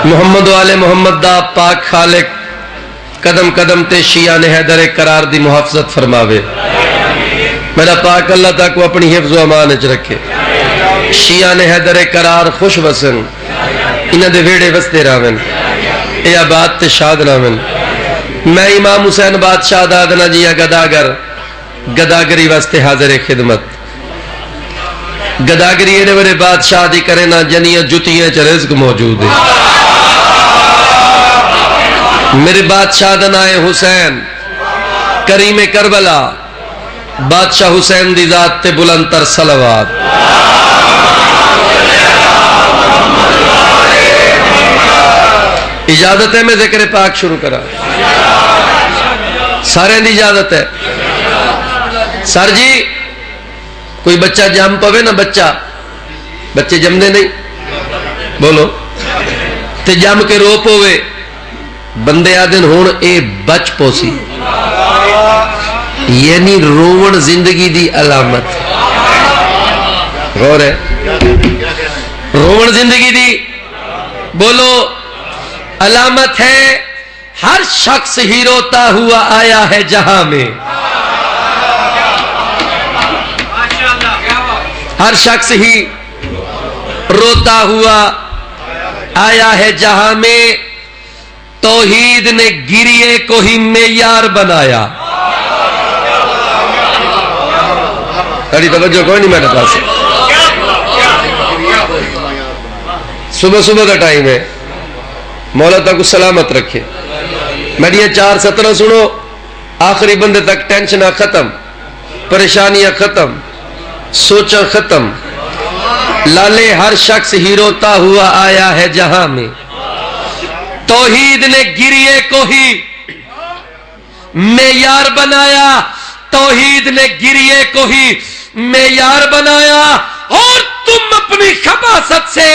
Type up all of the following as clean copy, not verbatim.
محمد والے محمد دا پاک خالق قدم قدم تے شیعہ نے حیدر قرار دی محافظت فرماوے. میرا پاک اللہ تک کو اپنی حفظ و امان اچ رکھے. شیعہ نے حیدر قرار خوش وسن انہاں دے ویڑے وستے راون اے آباد تے شاد راون. میں امام حسین بادشاہ دادنا جیا گداگر گداگری واسطے حاضر خدمت. گداگری ایڈے بڑے بادشاہ دی کرے نا جنیاں جتیاں چ رزق موجود ہے. میرے بادشاہ دا نام ہے حسین کریم کربلا. بادشاہ حسین دی ذات تے بلند تر صلوات. اجازت ہے میں ذکر پاک شروع کرا. سارے دی اجازت ہے. سر جی کوئی بچہ جم پوے نا بچے جمنے نہیں بولو تے جم کے رو پوے بندے آدن ہون اے بچ پوسی یعنی روون زندگی دی علامت. غور ہے روون زندگی دی بولو علامت ہے. ہر شخص ہی روتا ہوا آیا ہے جہاں میں. ہر شخص ہی روتا ہوا آیا ہے جہاں میں. توحید نے گریے کو ہی معیار بنایا. بڑی توجہ کوئی نہیں میرے پاس. صبح صبح کا ٹائم ہے. مولا تک سلامت رکھے. میری 4:17 سنو. آخری بندے تک ٹینشناں ختم پریشانیاں ختم سوچاں ختم. لالے ہر شخص ہی روتا ہوا آیا ہے جہاں میں. توحید نے گریے کو ہی معیار بنایا. توحید نے گریے کو ہی معیار بنایا. اور تم اپنی خباثت سے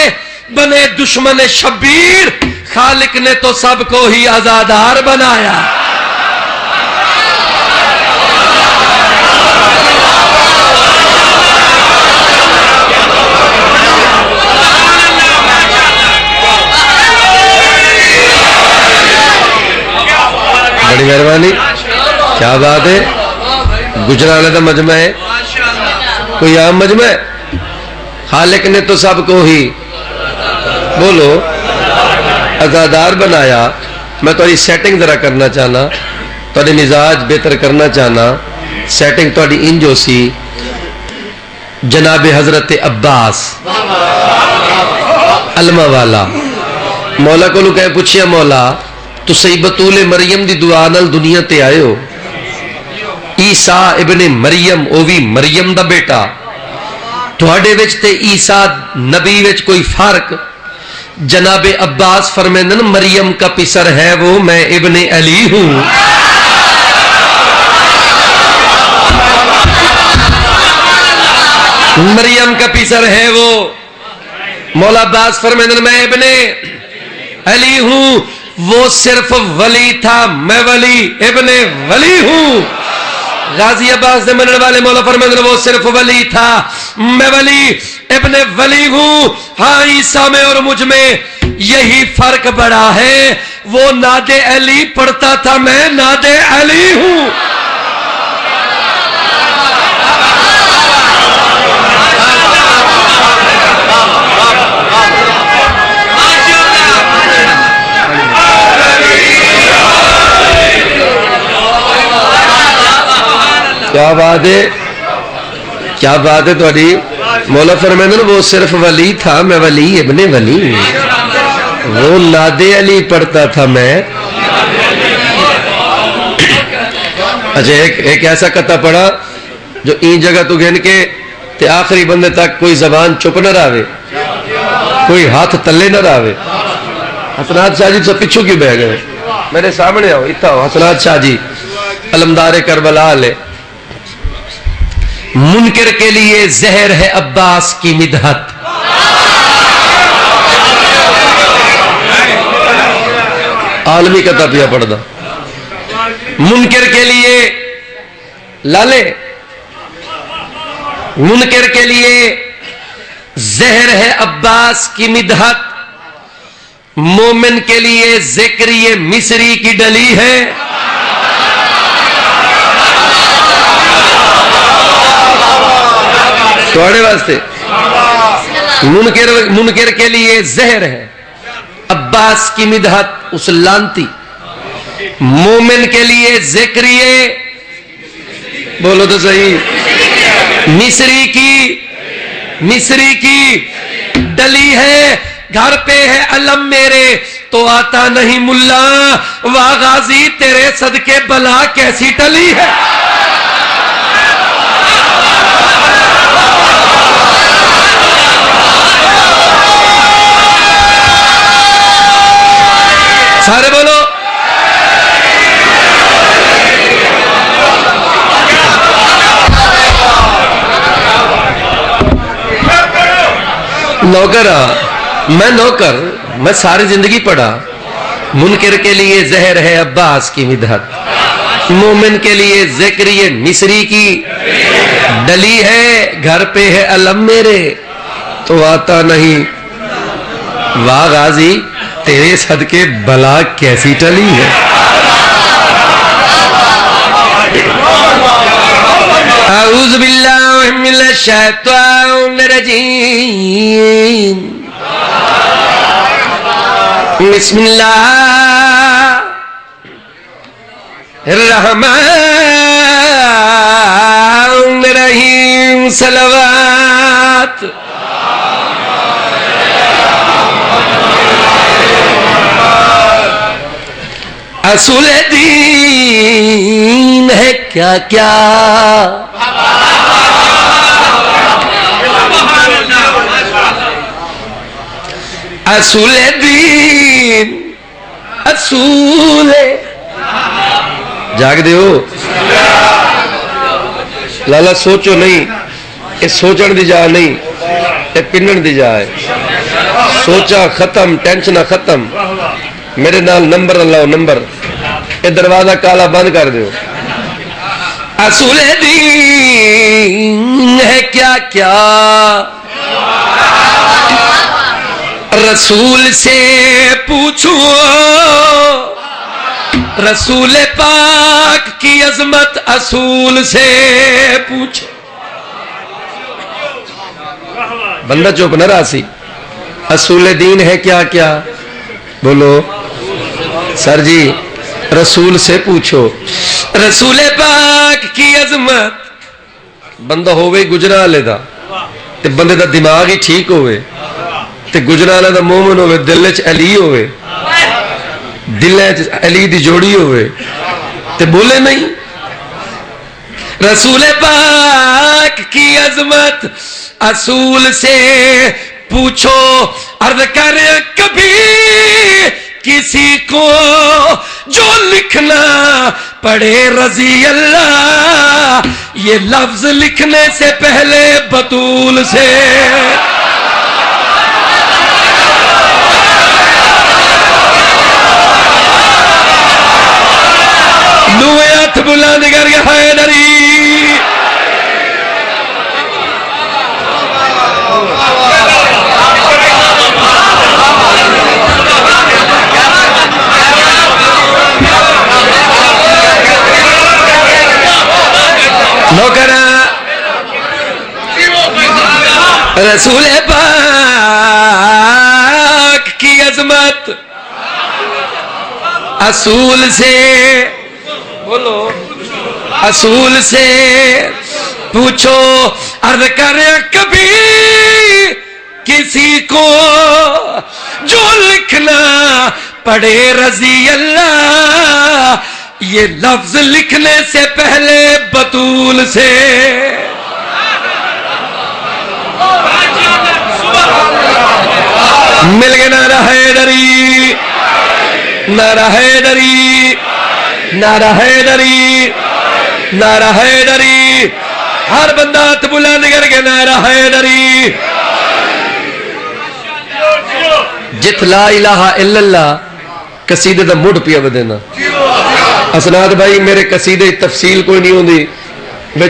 بنے دشمن شبیر. خالق نے تو سب کو ہی آزادار بنایا. بڑی مہربانی. کیا بات ہے. گجرالے کا مجمع ہے کوئی عام مجمع ہے. خالق نے تو سب کو ہی بولو آزادار بنایا. میں تھوڑی سیٹنگ ذرا کرنا چاہنا تھوڑے مزاج بہتر کرنا چاہنا. سیٹنگ تھوڑی انجو سی جناب حضرت عباس علمہ والا مولا کو کہیں پوچھیا مولا تو سی بطول مریم دی دعا نال دنیا تے آئے ہو. عیسیٰ ابن مریم او بھی مریم دا بیٹا. تھوڑے وچ تے عیسیٰ نبی وچ کوئی فرق. جناب عباس فرمیندن مریم کا پسر ہے وہ میں ابن علی ہوں. مریم کا پسر ہے وہ. مولا عباس فرمیندن میں ابن علی ہوں. وہ صرف ولی تھا میں ولی ابن ولی ہوں. غازی عباس دے منن والے مولا فرمیندن وہ صرف ولی تھا میں ولی ابن ولی ہوں. ہاں عیسیٰ میں اور مجھ میں یہی فرق بڑا ہے. وہ ناد علی پڑھتا تھا میں ناد علی ہوں. کیا بات ہے کیا بات ہے تھوڑی. مولا فرمیندن وہ صرف ولی تھا میں ولی ابن ولی. وہ ناد علی پڑھتا تھا میں. اچھا ایک ایسا قطع پڑھا جو این جگہ تو گھن کے تے آخری بندے تک کوئی زبان چپ نہ رہے کوئی ہاتھ تلے نہ رہے. حسنات شاہ جی سے پچھو کیوں بہ گئے. میرے سامنے آؤ اتنا ہو. حسنات شاہ جی علمدار کربلا لے. منکر کے لیے زہر ہے عباس کی مدحت. عالمی قطع پیا پڑھ دا. منکر کے لیے لالے منکر کے لیے زہر ہے عباس کی مدحت. مومن کے لیے ذکر یہ مصری کی ڈلی ہے. تھوڑے واسطے منکر کے لیے زہر ہے. عباس کی مدحت اس لانتی. مومن کے لیے ذکر یہ بولو تو صحیح مصری کی ڈلی ہے. گھر پہ ہے علم میرے تو آتا نہیں ملا. واہ غازی تیرے صدقے بلا کیسی ٹلی ہے. سارے بولو نوکر. میں نوکر، میں ساری زندگی پڑھا. منکر کے لیے زہر ہے عباس کی مدحت. مومن کے لیے ذکر یہ مصری کی ڈلی ہے. گھر پہ ہے علم میرے تو آتا نہیں. واہ غازی تیرے صدقے بلا کیسی ٹلی ہے. اعوذ باللہ من الشیطان الرجیم. بسم اللہ الرحمن الرحیم. صلوات. اصول دین ہے کیا کیا. اصول دین اصول جاگ دے ہو لالا. سوچو نہیں، یہ سوچن دی جا نہیں، یہ پنن دی جا ہے. سوچا ختم، ٹینشنہ ختم. میرے نال نمبر اللہ نمبر. یہ دروازہ کالا بند کر دیو. اصول دین ہے کیا کیا. رسول سے پوچھو، رسول پاک کی عظمت اصول سے پوچھو. بندہ چوپ نہ راسی. اصول دین ہے کیا کیا بولو سر جی. رسول سے پوچھو، رسول پاک کی عظمت. بندہ ہوئے گجرا لے دا تے بندے دا دماغ ہی ٹھیک ہوئے تے گجرا لے دا مومن ہوئے. دل چ علی ہوئے، دل چ علی دی جوڑی ہوئے تے بولے نہیں. رسول پاک کی عظمت اصول سے پوچھو. عرض کر کبھی کسی کو جو لکھنا پڑے رضی اللہ، یہ لفظ لکھنے سے پہلے بطول سے. دوئے ہاتھ بلند کر کے حیدری. نوکرہ رسول پاک کی عظمت اصول سے بولو، اصول سے پوچھو. عرض کر کبھی کسی کو جو لکھنا پڑے رضی اللہ، یہ لفظ لکھنے سے پہلے بطول سے. مل گئے نعرہ حیدری، نعرہ حیدری، نعرہ حیدری، نعرہ حیدری. ہر بندہ ہاتھ بلند کر کے نعرہ حیدری. جت لا الہ الا اللہ قصیدے دا مڈ پیا بدینا. اسناد بھائی میرے قصیدے تفصیل کوئی نہیں ہوندی. میں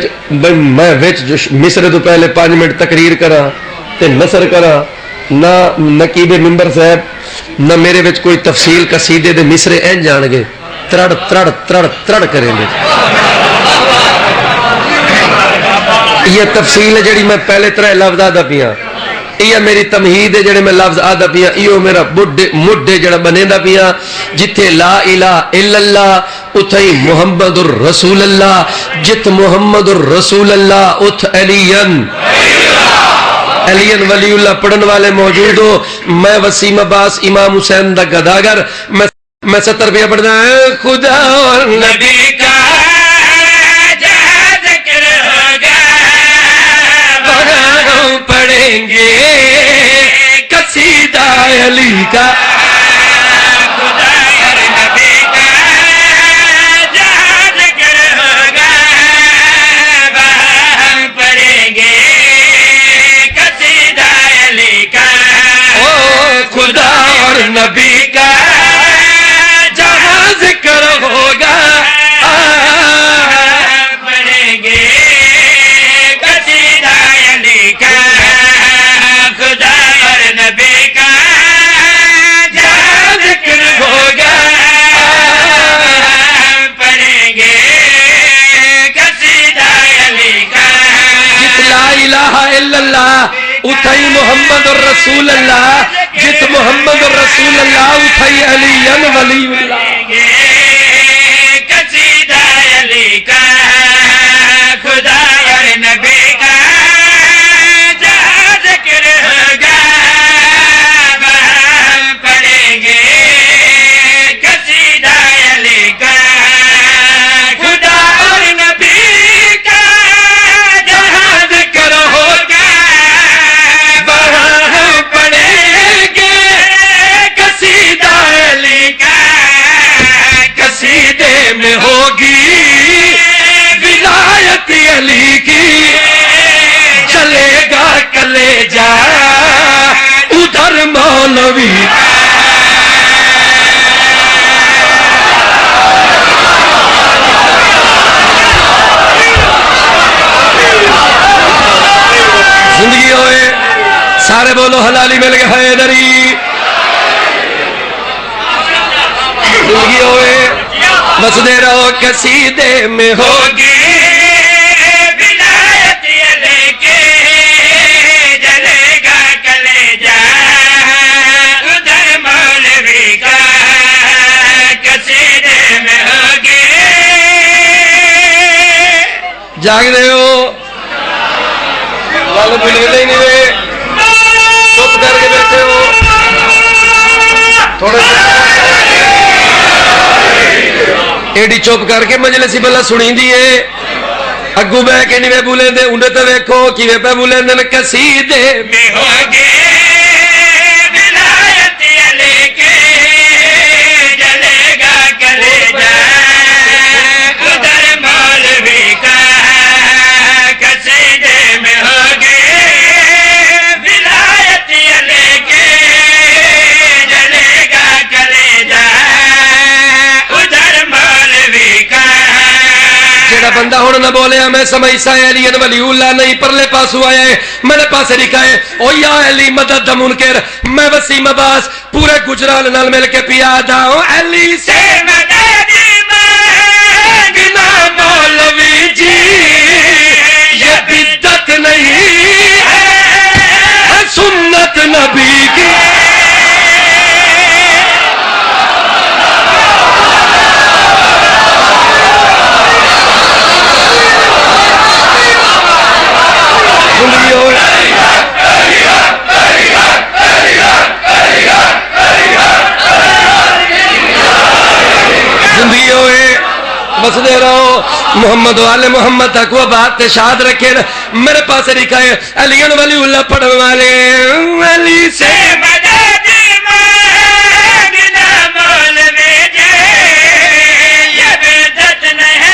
جو مصر تو پہلے 5 منٹ تقریر کرا تے نثر کرا نہ نقیب ممبر صاحب نہ میرے وچ کوئی تفصیل قصیدے دے مصرے این جان گے ترڑ ترڑ ترڑ ترڑ کریں گے. یہ تفصیل ہے جڑی میں پہلے ترے لفظ آدھا پیاں یہ میری تمہید ہے جڑے میں لفظ آدھا پیاں یہ میرا مڈے جڑا بنے دا پیاں جتھے لا الہ الا اللہ اتھائی محمد الرسول اللہ جت محمد الرسول اللہ اتھ علین ولی اللہ پڑھن والے موجود ہو. میں وسیم عباس امام حسین دا گداگر میں 70 روپیہ پڑھنا ہے. خدا اور نبی کا جہاں ذکر ہوگا وہاں پڑھیں گے قصیدہ علی کا. خدا اور نبی کا جہاں ذکر ہوگا وہاں پڑھیں گے قصیدہ علی کا. خدا اور نبی کا جہاں ذکر ہوگا پڑھیں گے قصیدہ علی کا. خدا اور نبی کا جہاں ذکر ہوگا پڑھیں گے قصیدہ علی کا. جت لا الہ الا اللہ اتھائی محمد الرسول اللہ جت محمد الرسول اللہ اتھائی علی ولی اللہ. قصیدہ علی کا. خدا اور نبی کا جہاں ذکر ہوگا وہاں پڑھیں گے قصیدہ علی کا. خدا اور نبی کا جہاں ذکر ہوگا وہاں پڑھیں گے قصیدہ علی کا. قصیدے میں ہوگی ولایت علی کی چلے گا کلیجہ ادھر مولوی. زندگی ہوئے سارے بولو حلالی مل گئے حیدری. زندگی ہوئے بسدے رہو قصیدے میں ہوگی ولایت علی کی جلے گا کلیجہ ادھر مولوی کا. قصیدے میں ہوگی جاگ دے ہو والے بلے ہی نہیں رہے چپ کر کے بیٹھے ہو تھوڑے ایڈی چپ کر کے مجلسی بلا سنی دیئے اگو بے کے نہیں بولیں دے انہیں تو ویکھو کیویں پہ بولیں دے. قصیدے میں ہوگی ولایت علی کی جلے گا کلیجہ ادھر مولوی کا. قصیدے میں ہوگی ولایت علی کی جلے گا کلیجہ ادھر مولوی کا. جیڑا بندہ ہونا نہ بولے میں سمجھتا ہے علی ولی اللہ نہیں پرلے پاسو آیا ہے میرے پاس لکھا ہے او یا علی مدد منکر. میں وسیم عباس پورے گجرال نال مل کے پیا جاؤں علی سے مدد مانگنا مولوی جی یہ بدعت نہیں ہے سنت نبی کی. زندگی ہوئے بسدے رہو محمد والے محمد تک وہ بات شاد رکھے. میرے پاس لکھا ہے علی ولی اللہ پڑھنے والے علی سے مدد مانگنا مولوی جی یہ بدعت نہیں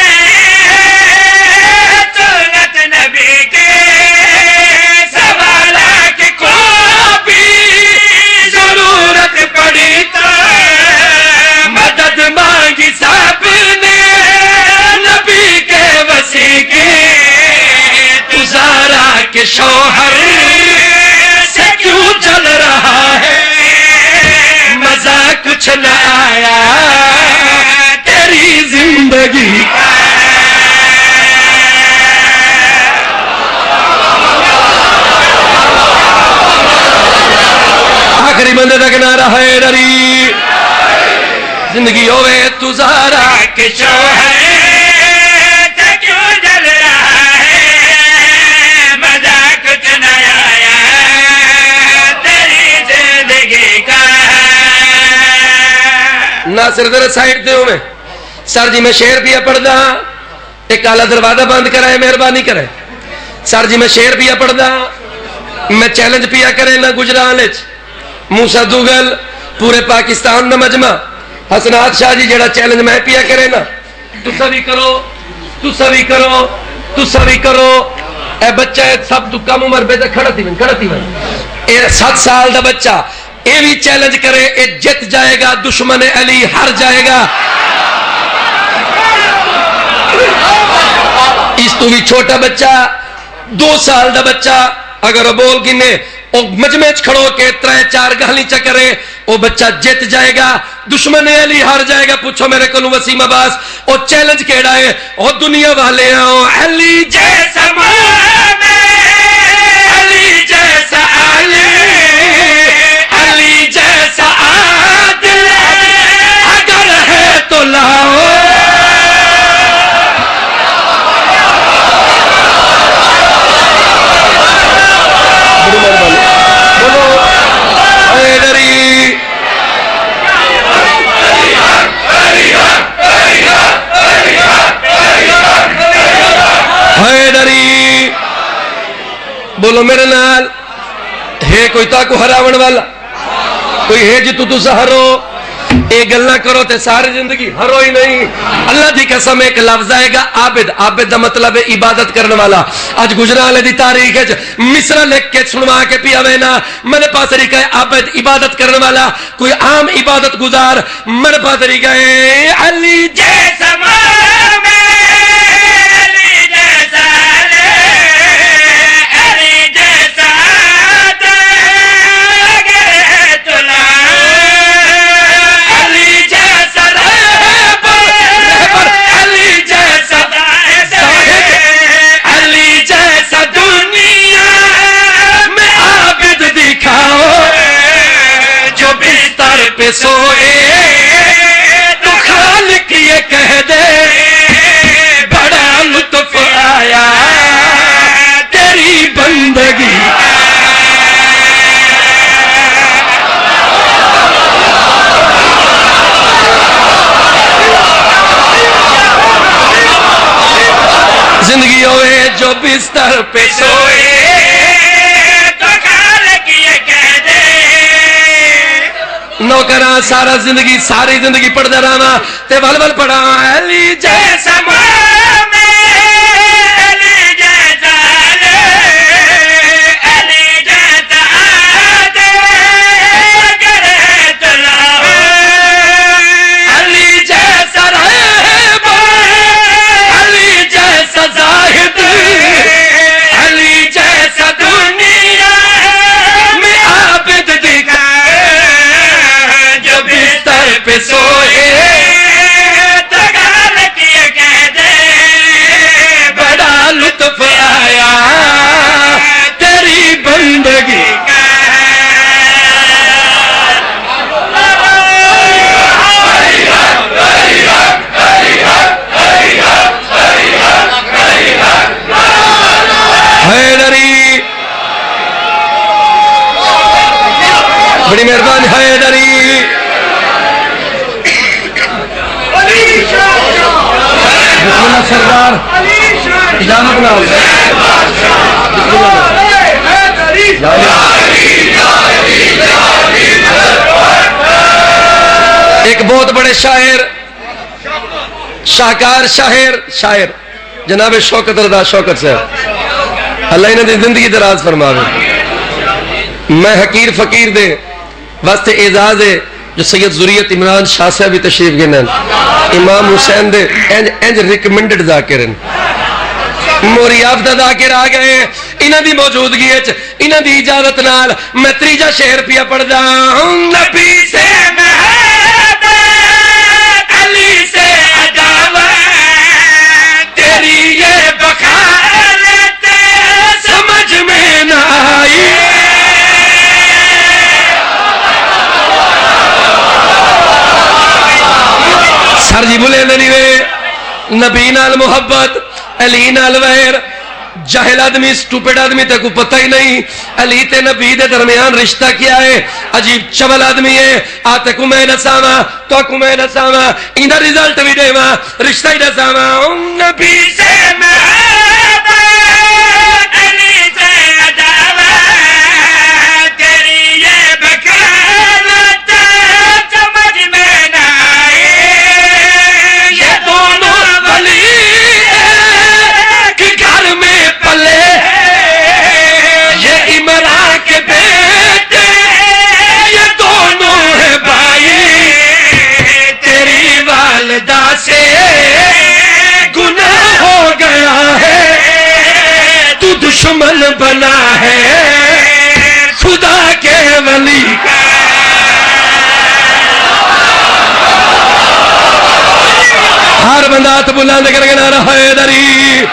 سنت نبی کی. سوالات کو بھی ضرورت پڑی تو مدد مانگی سب نے نبی کے وسیع کی. تو زارا کے شوہر سے کیوں چل رہا بندگی آخری بندے تک نعرہ حیدری زندگی ہوئے تو زہرا کے شوہر ناصر ذرا سائڈ دے ہوں میں سر جی میں شعر پیا پڑھ دا ایک کالا دروازہ بند کرائے مہربانی کرے سر جی میں شعر پیا پڑھ دا میں چیلنج پیا کرے نہ گجران موسیٰ دوگل پورے پاکستان دا مجمع حسنات شاہ جی جڑا چیلنج میں پیا کرے نا تو سبھی کرو تو سبھی کرو تو سبھی کرو اے بچہ سب تو کم عمر بے کھڑا تھی بن اے 7 سال دا بچہ اے بھی چیلنج کرے اے جت جائے گا دشمن علی ہر جائے گا اس تو بھی چھوٹا بچہ 2 سال دا بچہ اگر وہ بول گنے وہ مجمع کھڑو کے 3-4 گالی چکرے وہ بچہ جت جائے گا دشمن علی ہار جائے گا پوچھو میرے کو وسیم عباس وہ چیلنج کیڑا ہے وہ دنیا والے آؤ علی جیسا علی جیسا علی جیسا عادل اگر ہے تو لاؤ بولو میرے نال ہے کوئی تاکو ہراون والا کوئی ہے جی تو سہرو اے گلنا کرو تے ساری زندگی ہرو ہی نہیں اللہ دی قسم ایک لفظ آئے گا عابد عابد دا مطلب ہے عبادت کرنے والا آج گجرالے دی تاریخ ہے مصرہ لکھ کے سنوا کے پیا وینا میرے پاس طریقہ ہے عابد عبادت کرنے والا کوئی عام عبادت گزار میرے پاس طریقہ ہے علی جیسا سوئے تو خالق یہ کہہ دے بڑا لطف آیا تیری بندگی زندگی ہوئے جو بستر پہ سوئے نوکران سارا زندگی ساری زندگی پڑھ دے رہا تے ول ول پڑھا علی جیسا علی جیسا علی جیسا علی جیسا علی جیسا زاہد علی جیسا دنیا میں عابد دکھا پہ سوئے تگال کیے کہہ دے بڑا لطف آیا تیری بندگی حیدری بڑی مہربانی حیدری سردار اجازت نال ایک بہت بڑے شاعر شاہکار شاعر جناب شوکت رضا شوکت صاحب اللہ انہیں دی زندگی دراز فرماوے میں حقیر فقیر دے واسطے اعزاز ہے جو سید ذریت عمران شاہ صاحب بھی تشریف گنن امام حسین دے انج ریکمنڈڈ ذاکرن موری آفدہ ذاکر آگئے انہ دی موجودگی انہ دی اجازت نال میں تریجہ شہر پیا پڑھ دا نبی سے محبت علی سے عداوت یار جی بولے نہیں وے نبی نال محبت علی نال ویر جاہل آدمی سٹوپڈ آدمی تے کو پتہ ہی نہیں علی تے نبی دے درمیان رشتہ کیا ہے عجیب چول آدمی ہے آتے کو میں نساما تو کو میں نساما اندہ ریزلٹ بھی دے ماں رشتہ ہی نساما نبی سے محبت علی سے عداوت تیری یہ بکالت سمجھ میں نہ آئے یہ دونوں ولی یہ عمران کے بیٹے یہ دونوں ہیں بھائی تیری والدہ سے گناہ ہو گیا ہے تو دشمن بنا ہے خدا کے ولی کا ہر بندہ ہاتھ بلند کر کے نعرہ حیدری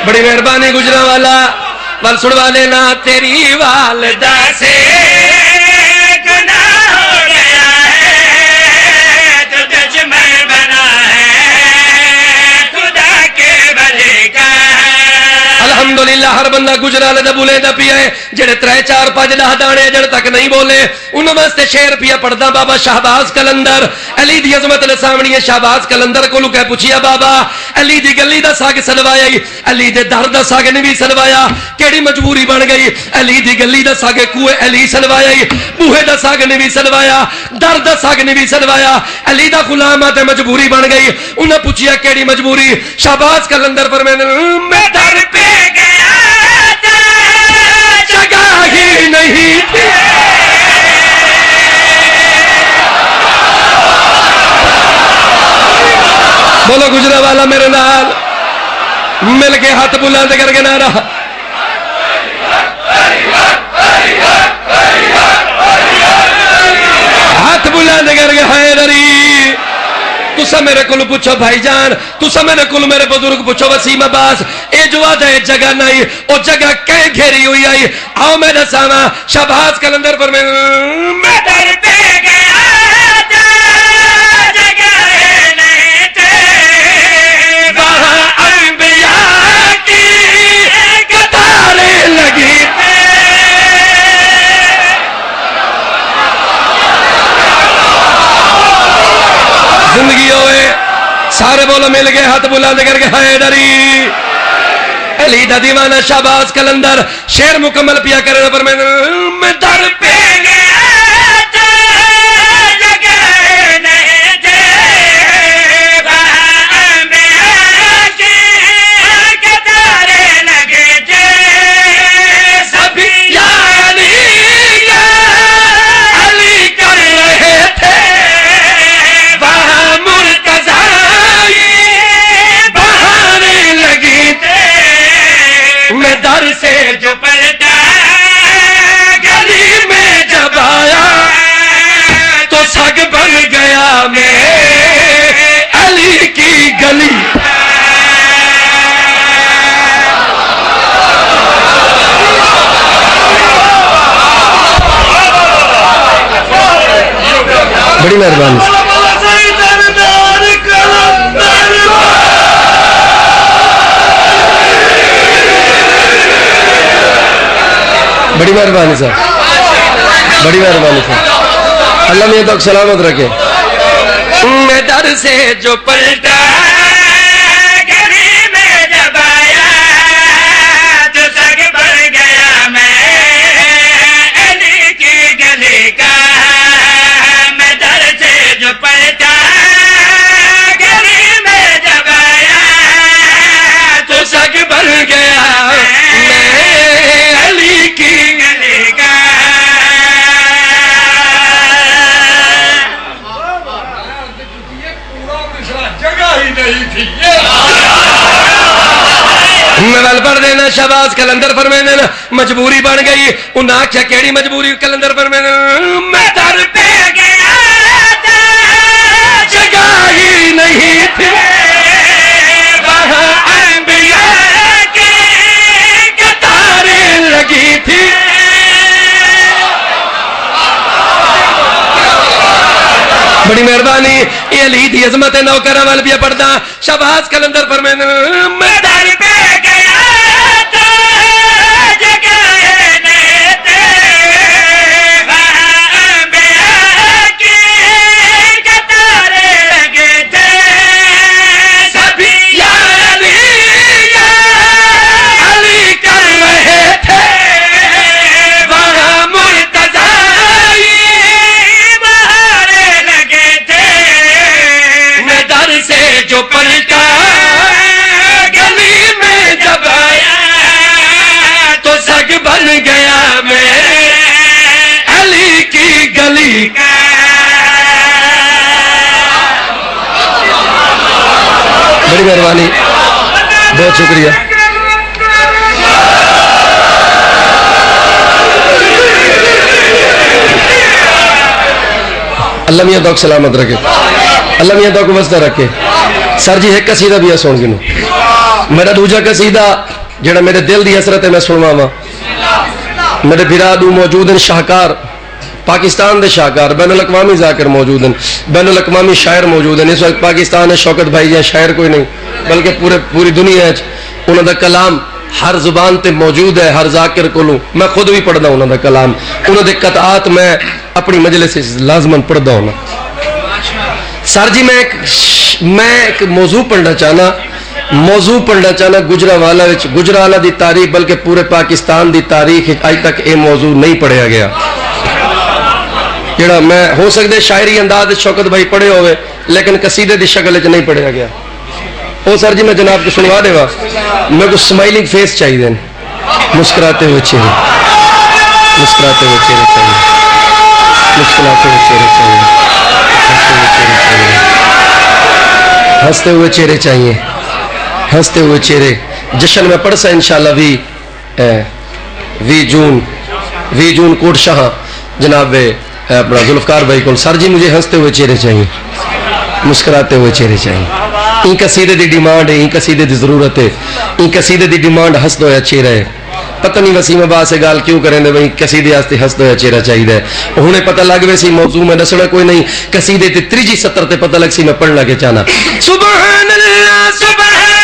بڑی مہربانی گجرا والا ول سڑوا لینا تیری والدہ سے گناہ ہو گیا ہے تو دشمن بنا ہے خدا کے ولی کا الحمدللہ ہر بندہ گجرا لے دا بولے دا پیا ہے جڑے 3-4-5 10 دانے جڑے تک نہیں بولے انہوں واسطے شعر پیا پڑھدا بابا شہباز کلندر علی دی عظمت نے سامنے شہباز کلندر کو لکے پوچھیا بابا علی دی گلی دا ساگ سلوایا علی دے در دا ساگ نہیں بھی سلوایا کیڑی مجبوری بن گئی علی دی گلی دا ساگ کوئے علی سلوایا بوہے دا ساگ نہیں بھی سلوایا در دا ساگ نہیں بھی سلوایا علی دا غلام تے مجبوری بن گئی انہاں پوچھیا کیڑی مجبوری شہباز کلندر فرمایا میں در پہ گیا تھا جگہ ہی نہیں تھی بولو گجرا والا میرے نال مل کے ہاتھ بلند کر کے نعرہ ہاتھ بلند کر کے حیدری تسا میرے کل پوچھو بھائی جان تسا میرے کل میرے بزرگ پوچھو وسیم عباس اے جواد ہے جگہ نہیں او جگہ کہیں گھیری ہوئی آئی آؤ میں نساما شہباز کلندر پر میں در پہ گیا تھا جگہ نہیں تھے وہاں انبیاء کی قطاریں لگی تھے زندگی ہوئے سارے بولو مل گئے ہاتھ بلند کر کے حیدری علی دا دیوانہ شہباز کلندر شعر مکمل پیا کرنے پر میں در پہ گیا تھا جگہ نہیں تھے وہاں انبیاء کی قطاریں لگے تھے سبھی یا علی کر رہے تھے وہاں مرتضی بہانے لگی تھے میں در سے جو پلٹا گلی میں جب آیا تو سگ بن گیا میں علی کی گلی بڑی مہربانی بڑی مہربانی صاحب بڑی مہربانی صاحب اللہ میاں تک سلامت رکھے میں در سے جو پلٹا گلی میں جب آیا تو سگ بن گیا میں علی کی گلی کا میں در سے جو پلٹا گلی میں جب آیا تو سگ بن گیا میں علی کی گلی کا جگہ ہی نہیں تھی میں ول پڑھ دینا شہباز کلندر فرمیندے نا مجبوری بن گئی انہاں آکھیا کیڑی مجبوری کلندر فرمیندے میں در پہ گیا جگہ ہی نہیں تھی وہاں انبیاء کی قطاریں لگی تھی بڑی مہربانی یہ علی دی عظمت نوکر وال بھی پڑھدا شہباز کلندر فرمیندے میں در پہ گیا تو جگہ نہیں تھی وہاں انبیاء کی قطاریں لگے تھے سبھی یا علی کر رہے تھے وہاں مرتضی بہارے لگے تھے میں در سے جو پلٹا گلی میں جب آیا تو سگ بن گیا میں علی کی گلی کا بڑی مہربانی بہت شکریہ اللہ میاں دوک سلامت رکھے اللہ میاں دوک وسطہ رکھے سر جی ایک قصیدہ بھی ہے سن گنو میرا دوجا قصیدہ جڑا میرے دل دی حسرت ہے میں سنوا وا میرے بھرا دو موجود ہیں شاہکار پاکستان دے شاہکار بین الاقوامی ذاکر موجود ہیں بین الاقوامی شاعر موجود ہیں اس وقت پاکستان ہے شوکت بھائی جائیں شاعر کوئی نہیں بلکہ پوری دنیا ہے انہوں دا کلام ہر زبان تے موجود ہے ہر ذاکر کو لوں میں خود بھی پڑھدا ہوں انہوں دا کلام انہوں دے قطعات میں اپنی مجلس سے لازماً پڑھدا ہوں سر جی میں ایک موضوع پڑھنا چاہنا گجرانوالہ دی تاریخ بلکہ پورے پاکستان دی تاریخ آج تک یہ موضوع نہیں پڑھیا گیا جڑا میں ہو سکتے شاعری انداز شوکت بھائی پڑھے ہوئے لیکن قصیدے دی شکل نہیں پڑھیا گیا او سر جی میں جناب کو سنوا دے گا میں کو سمائلنگ فیس چاہیے دیں مسکراتے ہوئے چہرے مسکراتے ہوئے چہرے چاہیے مسکراتے ہوئے چہرے چاہیے ہنستے ہوئے چہرے چاہیے ہنستے ہوئے چہرے جشن میں پڑھ سا انشاءاللہ وی جون کوٹ شاہ جناب اپنا ذوالفقار بھائی کو سر جی مجھے ہنستے ہوئے چہرے چاہیے مسکراتے ہوئے چہرے چاہیے این قصیدے دی ڈیمانڈ ہے این قصیدے دی ضرورت ہے این قصیدے دی ڈیمانڈ ہنستا ہویا چہرہ ہے پتہ نہیں وسیم عباس سے گال کیوں کریں دے بھئی قصیدے آستے ہنستا ہویا چہرہ چاہیے ہے انہیں پتہ لگ ویسی موضوع میں دسنا کوئی نہیں قصیدے تے تریجی سطر تے پتہ لگ سی میں پڑھ لگے چاہنا سبحان اللہ سبحان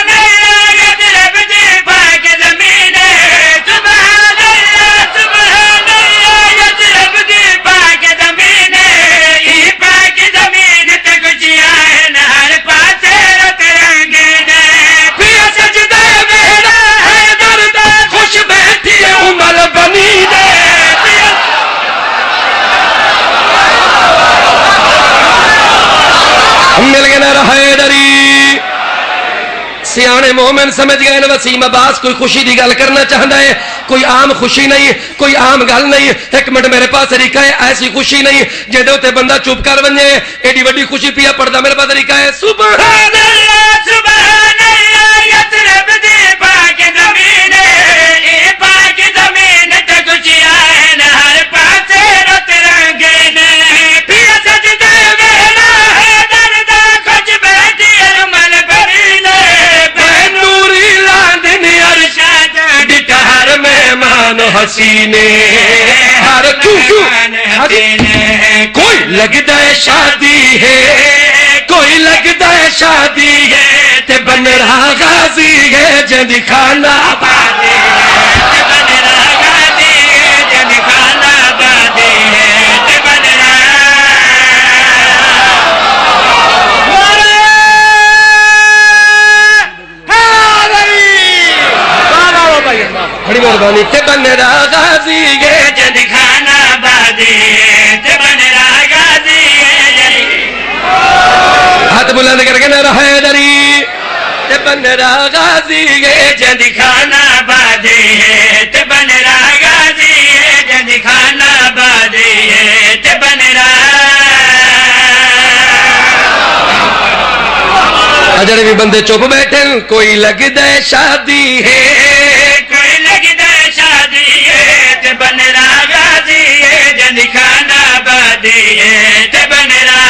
مل گئے نا رہے دری سیانے مومن سمجھ گئے نا وسیم عباس کوئی خوشی دی گل کرنا چاہتا ہے کوئی عام خوشی نہیں کوئی عام گل نہیں ایک منٹ میرے پاس طریقہ ہے ایسی خوشی نہیں جہدے تے بندہ چپ کر بنے ایڈی وڈی خوشی پیا پڑھدا میرے پاس طریقہ ہے سبحان اللہ سبحان اللہ یثرب دی پاک زمین اے پاک زمین تے خوشیاں ہیں ہر پاسے رت رنگے نے پیا سجدے ویلا ہے درد کچھ بیٹھی ارمل بری نے بے نوری لاندن ارشاد ڈٹھار مہمان حسینے ہر مہمان حسینے کوئی لگتا ہے شادی ہے کوئی لگتا ہے شادی ہے تے بن رہا غازی ہے جن کھانا بادی ہے بن رہا غازی ہے جن کھانا بادی ہے تے بن بڑی مہربانی تے بن رہا غازی ہے جن کھانا بادی ہے تے بن رہا غازی ہے ہاتھ بلند کر کے نہ رہے دری تے بن رہا غازی ہے جن کھانا بادی ہے تے بن رہا غازی ہے جن کھانا بادی ہے تے بن رہا جڑے بھی بندے چپ بیٹھے کوئی لگدا ہے شادی ہے کوئی لگدا ہے شادی ہے تے بن رہا غازی ہے جن خانہ بادی ہے تے بن رہا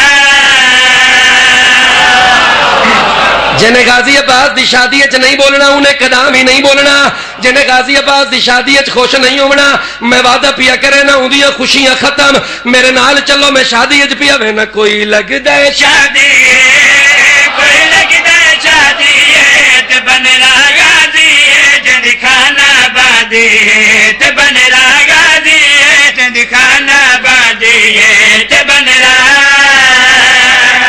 جنہیں غازی عباس دی شادی اچ نہیں بولنا انہیں قدام ہی نہیں بولنا جنہیں غازی عباس دی شادی اچ خوش نہیں ہونا میں وعدہ پیا کرے نہ اندیاں خوشیاں ختم میرے نال چلو میں شادی اچ پیا وے نہ کوئی لگدا ہے شادی ہے کوئی لگدا ہے شادی ہے تے بن رہا غازی ہے جن خانہ بادی ہے تے بن رہا غازی ہے جن خانہ بادی ہے تے بن رہا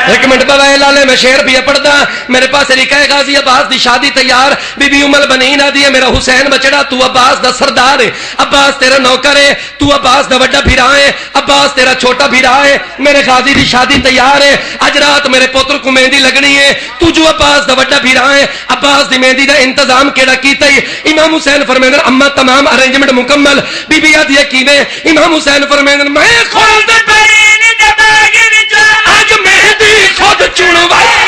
ایک منٹ بابا لالے میں شعر بھی پڑھدا میرے پاس لکھا ہے غازی عباس دی شادی تیار بی بی ام البنین آدھی ہے میرا حسین بچڑا تو عباس دا سردار ہے عباس تیرا نوکر ہے تو عباس دا وڈا بھیرا ہے عباس تیرا چھوٹا بھیرا ہے میرے غازی دی شادی تیار ہے اج رات میرے پوتر کو مہندی لگنی ہے تو جو عباس دا وڈا بھیرا ہے عباس دی مہندی دا انتظام کیڑا کیتا ہے امام حسین فرمائے اما تمام ارینجمنٹ مکمل بی بی آدھی ہے کیویں امام حسین فرمائے میں خود برین دباغ وچ اج مہندی خود چنوائی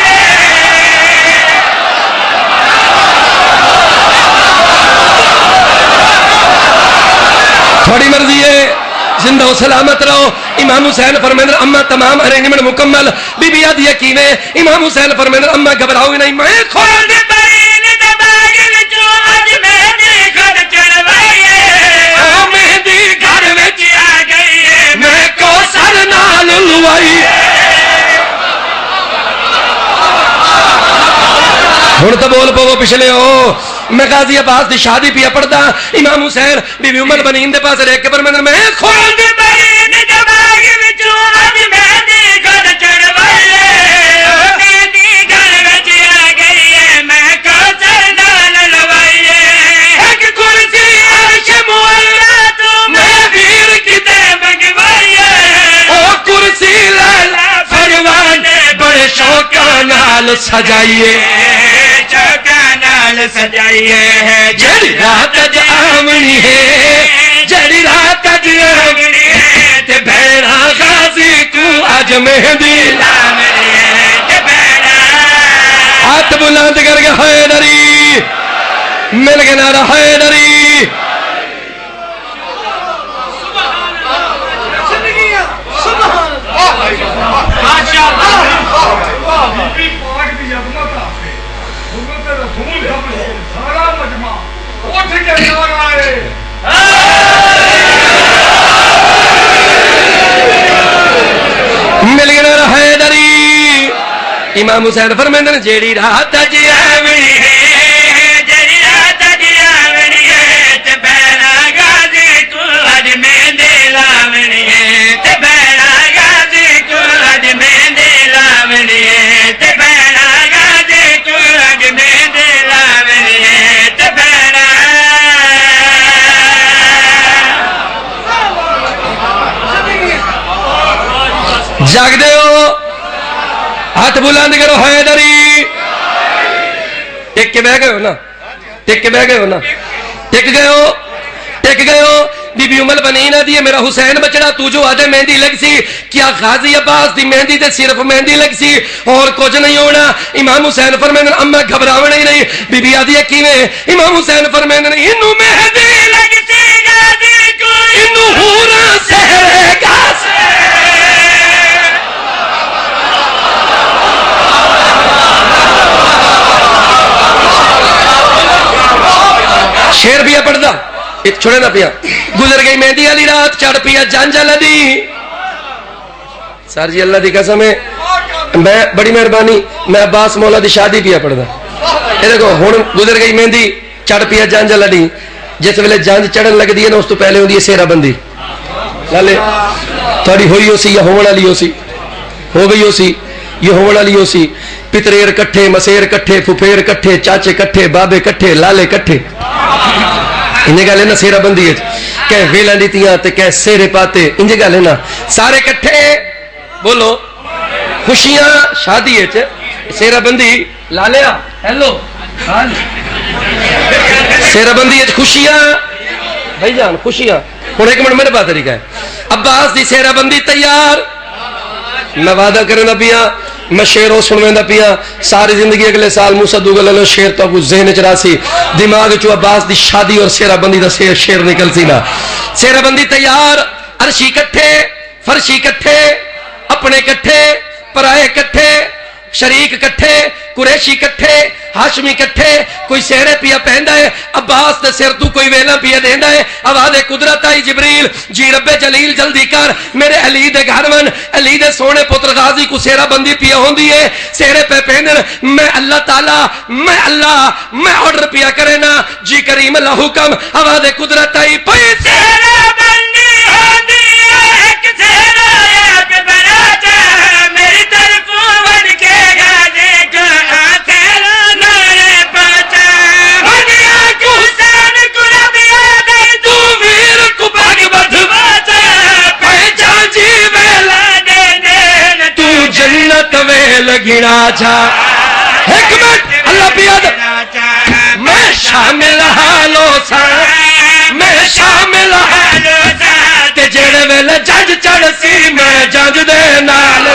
تھوڑی مرضی ہے زندہ و سلامت رہو امام حسین فرمائے اما تمام ارینجمنٹ مکمل بی بی آدھی ہے کیویں امام حسین فرمائے اما گھبراؤ نہیں میں خود برین دباغ وچ اج مہندی خود چڑھوائی ہے مہندی گھر وچ آ گئی ہے میں کو سر نال لوائی ہن تو بول پو پچھلے ہو میں غازی عباس دی شادی پیا پڑھدا امام حسین بی بی ام البنین دے پاس رہ کے فرماندے میں خود برین دباغ وچ اج مہندی خود چڑھوائی ہے مہندی گھر وچ آ گئی ہے میں کو سر نال لوائی ہے ایک کرسی عرش مولا تو میں ویر کتے منگوائی ہے او کرسی لالا فرمان بڑے شوقاں نال سجائیے چوکا نال سجائیے جڑی رات اج آونی ہے جڑی رات اج آونی ہے تے بھیڑا غازی کو اج مہندی لاونی ہے تے بھیڑا ہاتھ بلند کر کے حیدری مل کے نعرہ حیدری مل گیا نعرہ حیدری امام حسین فرمائندے نے جیڑی رات اج آونی ہے جڑی رات اج آونی ہے تے بھیڑا غازی کو اج مہندی لاونی ہے تے بھیڑا غازی کو اج مہندی لاونی ہے تے بھیڑا غازی کو اج مہندی لاونی ہے تے بھیڑا جاگ دے ہو ہاتھ بلند کرو حیدری ٹک کے بہ گئے ہو نا ٹک کے بہ گئے ہو نا ٹک گئے ہو بی بی ام البنین آدھی ہے میرا حسین بچڑا تو جو آدھے مہندی لگ سی کیا غازی عباس دی مہندی تے صرف مہندی لگ سی اور کچھ نہیں ہونا امام حسین فرمائے اما گھبراونا ہی نہیں بی بی آدھی ہے کیویں امام حسین فرمائے انہوں مہندی لگ سی غازی کو انہوں ہورا سہرے گا شیر پیا پڑھدا چھوڑے نہ پیا گزر گئی مہندی والی رات چڑھ پیا جانجا لدی سر جی اللہ دی قسم ہے میں بڑی مہربانی میں عباس مولا دی شادی پیا پڑھدا اے دیکھو ہن گزر گئی مہندی چڑھ پیا جانجا لدی جس ویلے جانج چڑھن لگدی ہے نا اس تو پہلے ہوندی ہے سیرا بندی لالے تھوڑی ہوئی ہو سی یا ہون والی ہو سی ہو گئی ہو سی یہ ہون والی ہو سی پتریر کٹھے مسیر کٹھے پھپھیر کٹھے چاچے کٹھے بابے کٹھے لالے کٹھے انجھے گا لینا سیرہ بندی ہے کہ ویلان دیتیاں تے کہ سیرے پاتے انجھے گا لینا سارے کٹھے بولو خوشیاں شادی ہے سیرہ بندی لالیا ہیلو سیرہ بندی ہے خوشیاں بھائی جان خوشیاں ہون ایک منٹ میرے بات طریقہ ہے عباس دی سیرہ بندی تیار میں وعدہ کریں نبیاں میں شعر وہ سنویندا پیا ساری زندگی اگلے سال موسیٰ دوگل علیہ شعر تو کچھ ذہن چرا سی دماغ چو عباس دی شادی اور سیرہ بندی دا شعر نکل سی نا سیرہ بندی تیار عرشی کٹھے فرشی کٹھے اپنے کٹھے پرائے کٹھے شریک کٹھے قریشی کٹھے ہاشمی کٹھے کوئی سیرے پیا پہندا ہے عباس دے سر تو کوئی ویلا پیا دیندا ہے آواز قدرت آئی جبریل جی رب جلیل جلدی کر میرے علی دے گھر ون علی دے سونے پتر غازی کو سیرہ بندی پیا ہوندی ہے سیرے پہ پہنن میں اللہ تعالی میں آرڈر پیا کرے نا جی کریم اللہ حکم آواز قدرت آئی پئی سیرہ بندی ہوندی ہے ایک سیرہ ایک بناتا میری طرف ون کے غازی کو آتیرہ نارے پاچا ہنیا کو حسین کو ربی آدھر تو ویر کو بھگ بدھ باچا پہچان جی ویلا دے دین تو جنت ویل گھڑا جا حکمت اللہ بیاد میں شامل حالو سا میں شامل حالو سا تے جڑے ویل جج چڑھ سی میں جج دے نال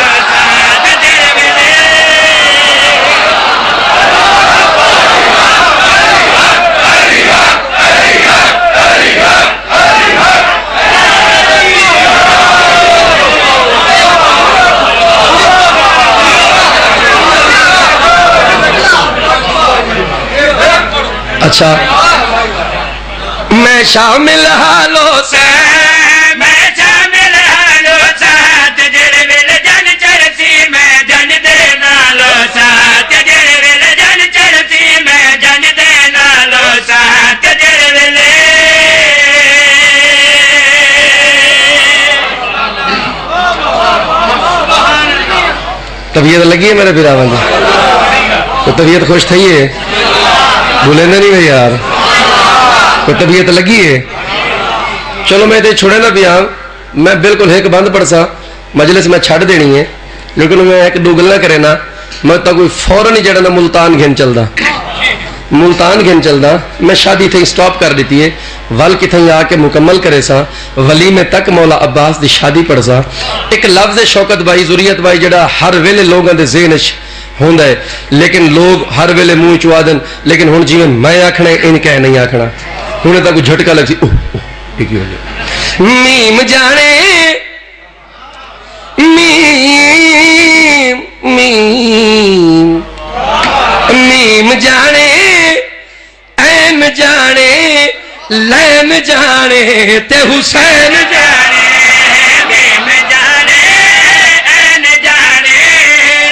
اچھا میں شامل حالو سے میں شامل حالو ساتھ جڑے ویل جن چرسی میں جن دے نالو ساتھ جڑے ویل جن چرسی میں جن دے نالو ساتھ جڑے ویل طبیعت لگی ہے میرے پیراون دی تو طبیعت خوش تھی ہے بھولے نہیں ہے یار تو طبیعت لگی ہے چلو میں تے چھوڑے نہ پیا میں بالکل ایک بند پڑ سا مجلس میں چھڑ دینی ہے لیکن میں ایک دو گل نہ کرے نا میں تا کوئی فوراں ہی جڑا نا ملتان چلدا میں شادی تھی سٹاپ کر دیتی ہے ول کتھیں آ کے مکمل کرے سا ولیمے تک مولا عباس دی شادی پڑ سا ایک لفظ شوکت بھائی ضروریت بھائی جڑا ہر ویلے لوگاں دے ذہن وچ ہوندا ہے لیکن لوگ ہر ویلے منہ چوا دن لیکن ہن جویں میں آکھنا ان کہہ نہیں آکھنا ہن تا کوئی جھٹکا لگ سی ٹھیک ہو جائے میم جانے میم جانے این جانے لین جانے تے حسین جانے میم جانے این جانے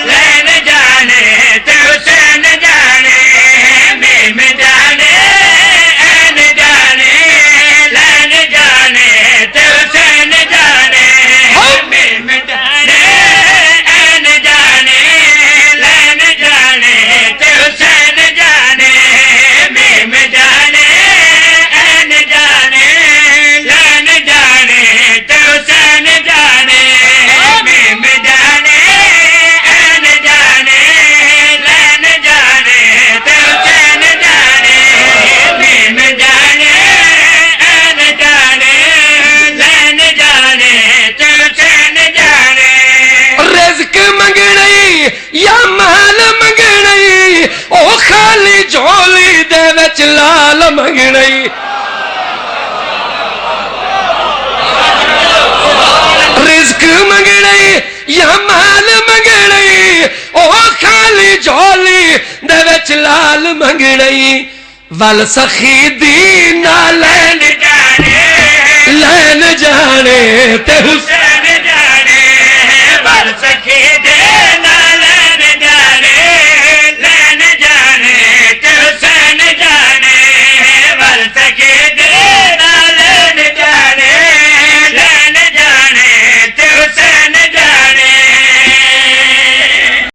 لین جانے تے حسین جانے میم جانے این جانے لین جانے تے حسین جانے میم جانے این جانے لین جانے تے حسین جانے میم جانے این جانے لین جانے تے حسین جانے میم جانے این جانے لین جانے تے حسین جانے میم جانے این جانے لین جانے تے حسین جانے رزق منگنی یا مال منگنی او خالی جھولی دے وچ لال منگنی رزق منگنی یا مال منگنی او خالی جھولی دے وچ لال منگنی ول سخی دی نال لین جانے